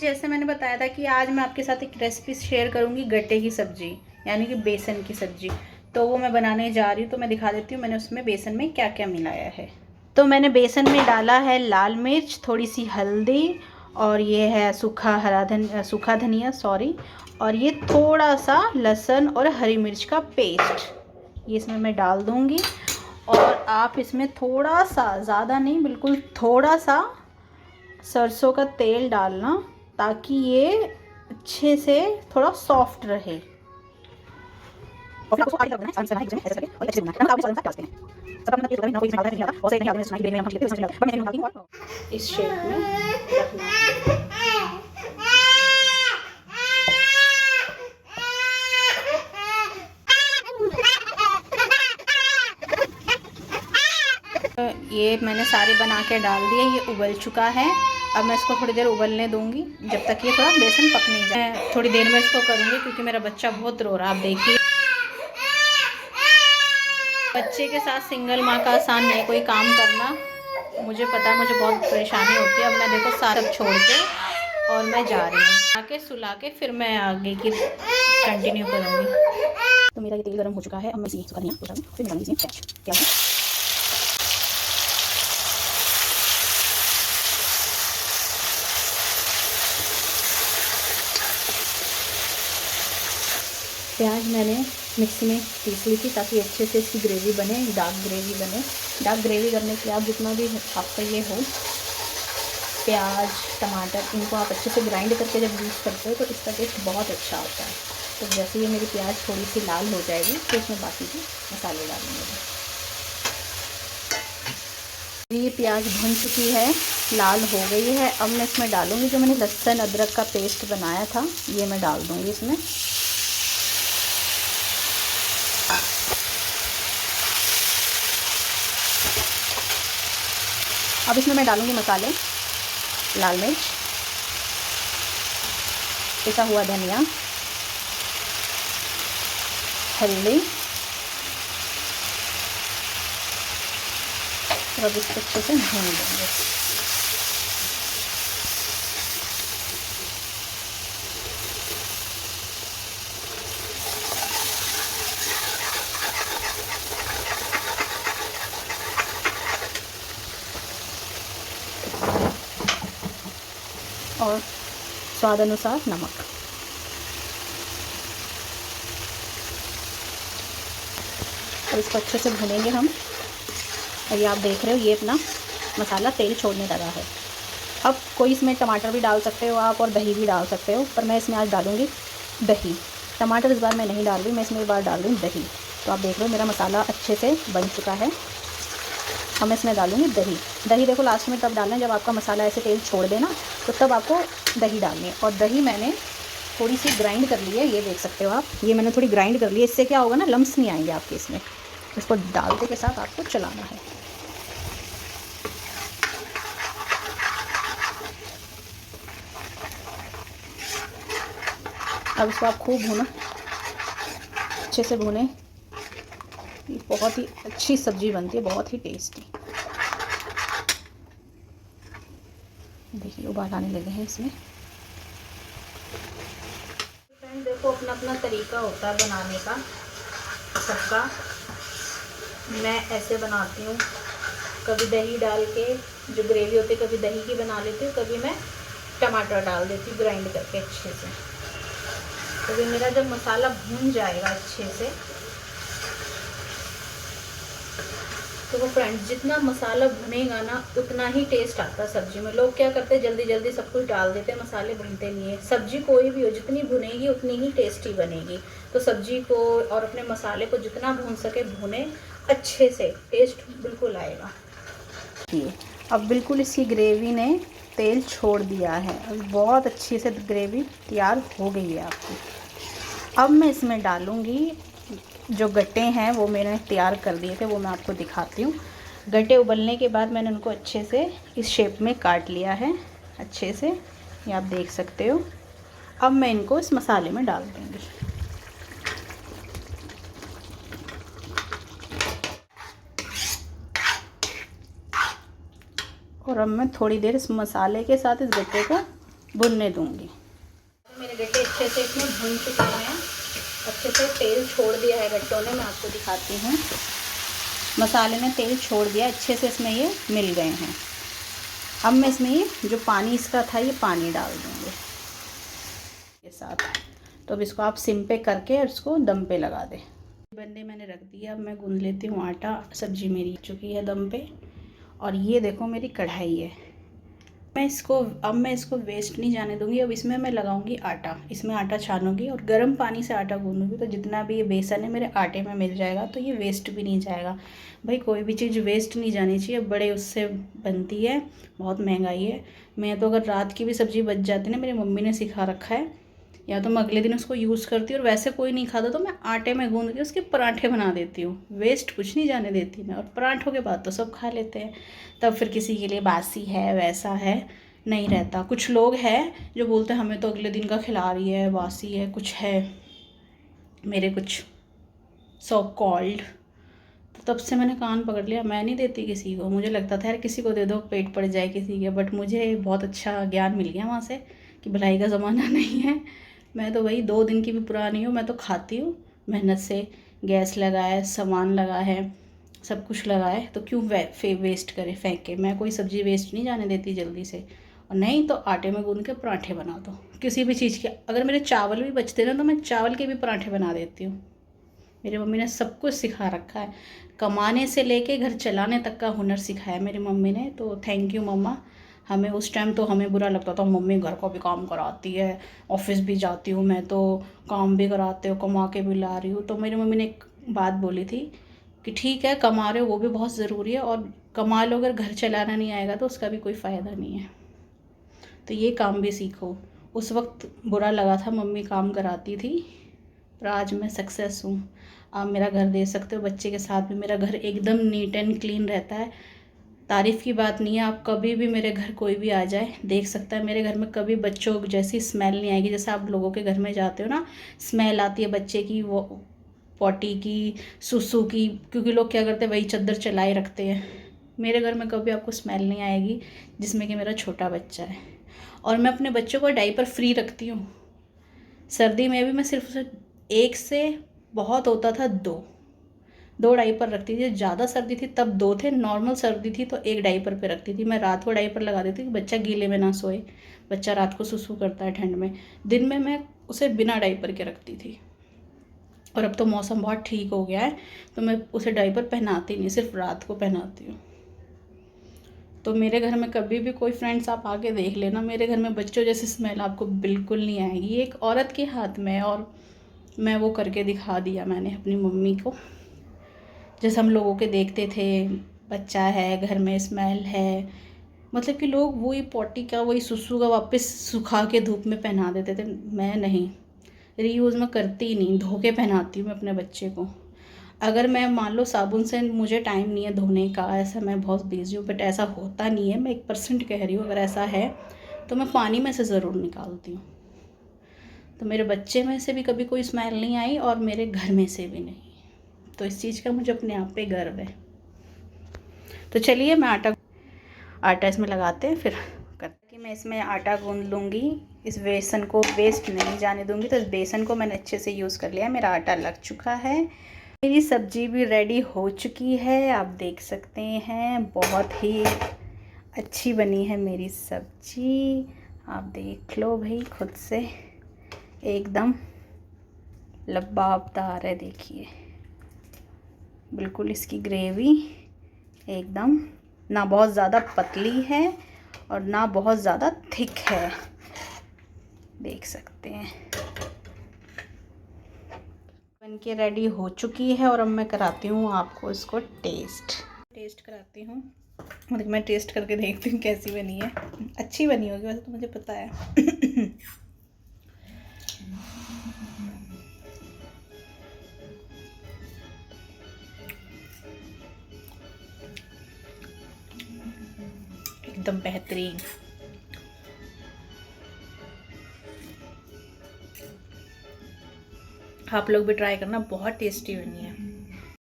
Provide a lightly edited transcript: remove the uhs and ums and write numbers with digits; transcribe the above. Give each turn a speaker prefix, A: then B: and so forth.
A: जैसे मैंने बताया था कि आज मैं आपके साथ एक रेसिपी शेयर करूंगी गट्टे की सब्जी, यानी कि बेसन की सब्जी। तो वो मैं बनाने जा रही हूँ, तो मैं दिखा देती हूँ मैंने उसमें बेसन में क्या क्या मिलाया है। तो मैंने बेसन में डाला है लाल मिर्च, थोड़ी सी हल्दी, और ये है सूखा धनिया सॉरी, और ये थोड़ा सा लहसुन और हरी मिर्च का पेस्ट, ये इसमें मैं डाल दूँगी। और आप इसमें थोड़ा सा, ज़्यादा नहीं, बिल्कुल थोड़ा सा सरसों का तेल डालना, ताकि ये अच्छे से थोड़ा सॉफ्ट रहे। और फिर उसको आगे करना है, आराम से बनाना है, ऐसे करके और अच्छे से बनाना है। नमक आप स्वाद अनुसार डाल सकते हैं। सब अपना ये नमक इसमें डालना है, नहीं डालता, बहुत से नहीं डालते हैं, सुनाई ग्रेवी में नमक लेते हैं, उसमें डालते हैं, बट मैं नहीं डालती हूँ। इस शेप में रखना है। ये मैंने सारे बना के डाल दिए, ये उबल चुका है। अब मैं इसको थोड़ी देर उबलने दूंगी, जब तक ये थोड़ा बेसन पक नहीं जाए। मैं थोड़ी देर में इसको करूंगी, क्योंकि मेरा बच्चा बहुत रो रहा है। आप देखिए, बच्चे के साथ सिंगल माँ का आसान नहीं कोई काम करना, मुझे पता है, मुझे बहुत परेशानी होती है। अब मैं देखो सारा छोड़ के और मैं जा रही हूँ, आके सुला के फिर मैं आगे की कंटिन्यू करूँगी। तो मेरा ये तेल गर्म हो चुका है, अब मैं इसी सूखा धनिया फिर डाल दीजिए क्या है। प्याज मैंने मिक्सी में पीस ली थी, ताकि अच्छे से इसकी ग्रेवी बने, डार्क ग्रेवी बने। डार्क ग्रेवी करने के लिए आप जितना भी आपका ये हो, प्याज टमाटर, इनको आप अच्छे से ग्राइंड करके जब यूज़ करते हो तो इसका टेस्ट बहुत अच्छा होता है। तो जैसे ये मेरी प्याज थोड़ी सी लाल हो जाएगी, तो इसमें बाकी के मसाले डालेंगे। ये प्याज भुन चुकी है, लाल हो गई है। अब मैं इसमें डालूँगी जो मैंने लहसुन अदरक का पेस्ट बनाया था, ये मैं डाल दूँगी इसमें। अब इसमें मैं डालूँगी मसाले, लाल मिर्च, पिसा हुआ धनिया, हल्दी, और अब इसको अच्छे से भून देंगे। और स्वाद अनुसार नमक। और इसको अच्छे से भूनेंगे हम। और ये आप देख रहे हो, ये अपना मसाला तेल छोड़ने लगा है। अब कोई इसमें टमाटर भी डाल सकते हो आप, और दही भी डाल सकते हो, पर मैं इसमें आज डालूँगी दही। टमाटर इस बार मैं नहीं डाल रही, मैं इसमें एक बार डाल रही हूँ दही। तो आप देख रहे हो मेरा मसाला अच्छे से बन चुका है। अब मैं इसमें डालूँगी दही। दही देखो लास्ट में तब डालना है जब आपका मसाला ऐसे तेल छोड़ देना, तो तब आपको दही डालनी है। और दही मैंने थोड़ी सी ग्राइंड कर ली है, ये देख सकते हो आप, ये मैंने थोड़ी ग्राइंड कर ली है। इससे क्या होगा ना, लम्स नहीं आएंगे आपके इसमें। इसको डालते के साथ आपको चलाना है। अब इसको आप खूब भूनो, अच्छे से भूने। ये बहुत ही अच्छी सब्ज़ी बनती है, बहुत ही टेस्टी। देखिए उबाल आने लगे हैं इसमें। देखो अपना अपना तरीका होता है बनाने का सबका। मैं ऐसे बनाती हूँ, कभी दही डाल के जो ग्रेवी होती है, कभी दही की बना लेती हूँ, कभी मैं टमाटर डाल देती हूँ ग्राइंड करके अच्छे से। तो ये मेरा जब मसाला भून जाएगा अच्छे से, तो वो फ्रेंड्स जितना मसाला भुनेगा ना, उतना ही टेस्ट आता है सब्जी में। लोग क्या करते हैं, जल्दी जल्दी सब कुछ डाल देते हैं, मसाले भूनते नहीं है। सब्जी कोई भी हो, जितनी भुनेगी उतनी ही टेस्टी बनेगी। तो सब्जी को और अपने मसाले को जितना भून सके भुने अच्छे से, टेस्ट बिल्कुल आएगा। ये अब बिल्कुल इसकी ग्रेवी ने तेल छोड़ दिया है, अब बहुत अच्छी से ग्रेवी तैयार हो गई है आपकी। अब मैं इसमें डालूँगी जो गट्टे हैं, वो मैंने तैयार कर दिए थे, वो मैं आपको दिखाती हूँ। गट्टे उबलने के बाद मैंने उनको अच्छे से इस शेप में काट लिया है अच्छे से, ये आप देख सकते हो। अब मैं इनको इस मसाले में डाल दूँगी। और अब मैं थोड़ी देर इस मसाले के साथ इस गट्टे को भुनने दूँगी। मेरे गट्टे अच्छे से इसमें भुन चुके हैं, अच्छे से तेल छोड़ दिया है गट्टों ने। मैं आपको दिखाती हूँ, मसाले ने तेल छोड़ दिया, अच्छे से इसमें ये मिल गए हैं। अब मैं इसमें ये जो पानी इसका था ये पानी डाल दूँगी के साथ। तो अब इसको आप सिम पे करके इसको दम पे लगा दें। बनने मैंने रख दिया, अब मैं गूंद लेती हूँ आटा। सब्जी मेरी चुकी है दम पे, और ये देखो मेरी कढ़ाई है। अब मैं इसको वेस्ट नहीं जाने दूँगी। अब इसमें मैं लगाऊंगी आटा, इसमें आटा छानूंगी और गर्म पानी से आटा गूंदूंगी। तो जितना भी ये बेसन है मेरे आटे में मिल जाएगा, तो ये वेस्ट भी नहीं जाएगा। भाई कोई भी चीज़ वेस्ट नहीं जानी चाहिए, बड़े उससे बनती है, बहुत महंगाई है। मैं तो अगर रात की भी सब्ज़ी बच जाती है ना, मेरी मम्मी ने सिखा रखा है, या तो मैं अगले दिन उसको यूज़ करती हूँ, और वैसे कोई नहीं खाता तो मैं आटे में गूंद के उसके पराठे बना देती हूँ। वेस्ट कुछ नहीं जाने देती मैं, और पराठों के बाद तो सब खा लेते हैं। तब फिर किसी के लिए बासी है वैसा है नहीं रहता। कुछ लोग हैं जो बोलते हैं हमें तो अगले दिन का खिला रही है, बासी है, कुछ है मेरे कुछ सो कॉल्ड। तो तब से मैंने कान पकड़ लिया, मैं नहीं देती किसी को। मुझे लगता था यार किसी को दे दो पेट पड़ जाए किसी के, बट मुझे बहुत अच्छा ज्ञान मिल गया वहाँ से कि भलाई का ज़माना नहीं है। मैं तो वही 2 दिन की भी पुरानी हूँ, मैं तो खाती हूँ मेहनत से। गैस लगा है, सामान लगा है, सब कुछ लगा है, तो क्यों वेस्ट करे, फेंके। मैं कोई सब्ज़ी वेस्ट नहीं जाने देती जल्दी से। और नहीं तो आटे में गूंद के पराठे बना दो किसी भी चीज़ के। अगर मेरे चावल भी बचते ना तो मैं चावल के भी पराठे बना देती हूँ। मेरी मम्मी ने सब कुछ सिखा रखा है, कमाने से लेके घर चलाने तक का हुनर सिखाया मेरी मम्मी ने। तो थैंक यू मम्मा। हमें उस टाइम तो हमें बुरा लगता था, मम्मी घर का भी काम कराती है, ऑफिस भी जाती हूँ मैं तो, काम भी कराते हो, कमा के भी ला रही हूँ। तो मेरी मम्मी ने एक बात बोली थी कि ठीक है कमा रहे हो वो भी बहुत ज़रूरी है, और कमा लो अगर घर चलाना नहीं आएगा तो उसका भी कोई फ़ायदा नहीं है। तो ये काम भी सीखो। उस वक्त बुरा लगा था, मम्मी काम कराती थी, पर आज मैं सक्सेस हूँ। आप मेरा घर दे सकते हो, बच्चे के साथ भी मेरा घर एकदम नीट एंड क्लीन रहता है। तारीफ़ की बात नहीं है, आप कभी भी मेरे घर कोई भी आ जाए देख सकता है, मेरे घर में कभी बच्चों जैसी स्मेल नहीं आएगी। जैसे आप लोगों के घर में जाते हो ना, स्मेल आती है बच्चे की, वो पॉटी की, सुसु की, क्योंकि लोग क्या करते हैं वही चद्दर चलाए रखते हैं। मेरे घर में कभी आपको स्मेल नहीं आएगी, जिसमें कि मेरा छोटा बच्चा है। और मैं अपने बच्चों को डायपर फ्री रखती हूँ। सर्दी में भी मैं सिर्फ एक से बहुत होता था 2 डायपर रखती थी। ज़्यादा सर्दी थी तब 2 थे, नॉर्मल सर्दी थी तो 1 डायपर पे रखती थी। मैं रात को डायपर लगा देती थी कि बच्चा गीले में ना सोए। बच्चा रात को सुसु करता है ठंड में, दिन में मैं उसे बिना डायपर के रखती थी। और अब तो मौसम बहुत ठीक हो गया है तो मैं उसे डायपर पहनाती नहीं, सिर्फ रात को पहनाती हूँ। तो मेरे घर में कभी भी कोई फ्रेंड्स आप आके देख लेना, मेरे घर में बच्चों जैसी स्मेल आपको बिल्कुल नहीं आएगी। ये एक औरत के हाथ में है, और मैं वो करके दिखा दिया मैंने अपनी मम्मी को। जैसे हम लोगों के देखते थे, बच्चा है घर में स्मेल है, मतलब कि लोग वही पॉटी का वही सुसु का वापस सुखा के धूप में पहना देते थे। मैं नहीं, रीयूज़ में करती ही नहीं, धो के पहनाती हूँ मैं अपने बच्चे को। अगर मैं मान लो साबुन से मुझे टाइम नहीं है धोने का, ऐसा मैं बहुत बिजी हूँ, बट ऐसा होता नहीं है, मैं 1% कह रही हूँ, अगर ऐसा है तो मैं पानी में से ज़रूर निकालती हूँ। तो मेरे बच्चे में से भी कभी कोई स्मेल नहीं आई, और मेरे घर में से भी नहीं। तो इस चीज़ का मुझे अपने आप पे गर्व है। तो चलिए मैं आटा इसमें लगाते हैं, फिर करते कि मैं इसमें आटा गूंद लूँगी। इस बेसन को वेस्ट नहीं जाने दूँगी। तो इस बेसन को मैंने अच्छे से यूज़ कर लिया, मेरा आटा लग चुका है। मेरी सब्ज़ी भी रेडी हो चुकी है, आप देख सकते हैं, बहुत ही अच्छी बनी है मेरी सब्ज़ी। आप देख लो भाई खुद से, एकदम लबाबदार है। देखिए बिल्कुल इसकी ग्रेवी एकदम ना बहुत ज़्यादा पतली है और ना बहुत ज़्यादा थिक है, देख सकते हैं। बन के रेडी हो चुकी है, और अब मैं कराती हूँ आपको इसको टेस्ट कराती हूँ। मतलब मैं टेस्ट करके देखती हूँ कैसी बनी है। अच्छी बनी होगी वैसे तो मुझे पता है। एकदम बेहतरीन। आप लोग भी ट्राई करना, बहुत टेस्टी बनी है।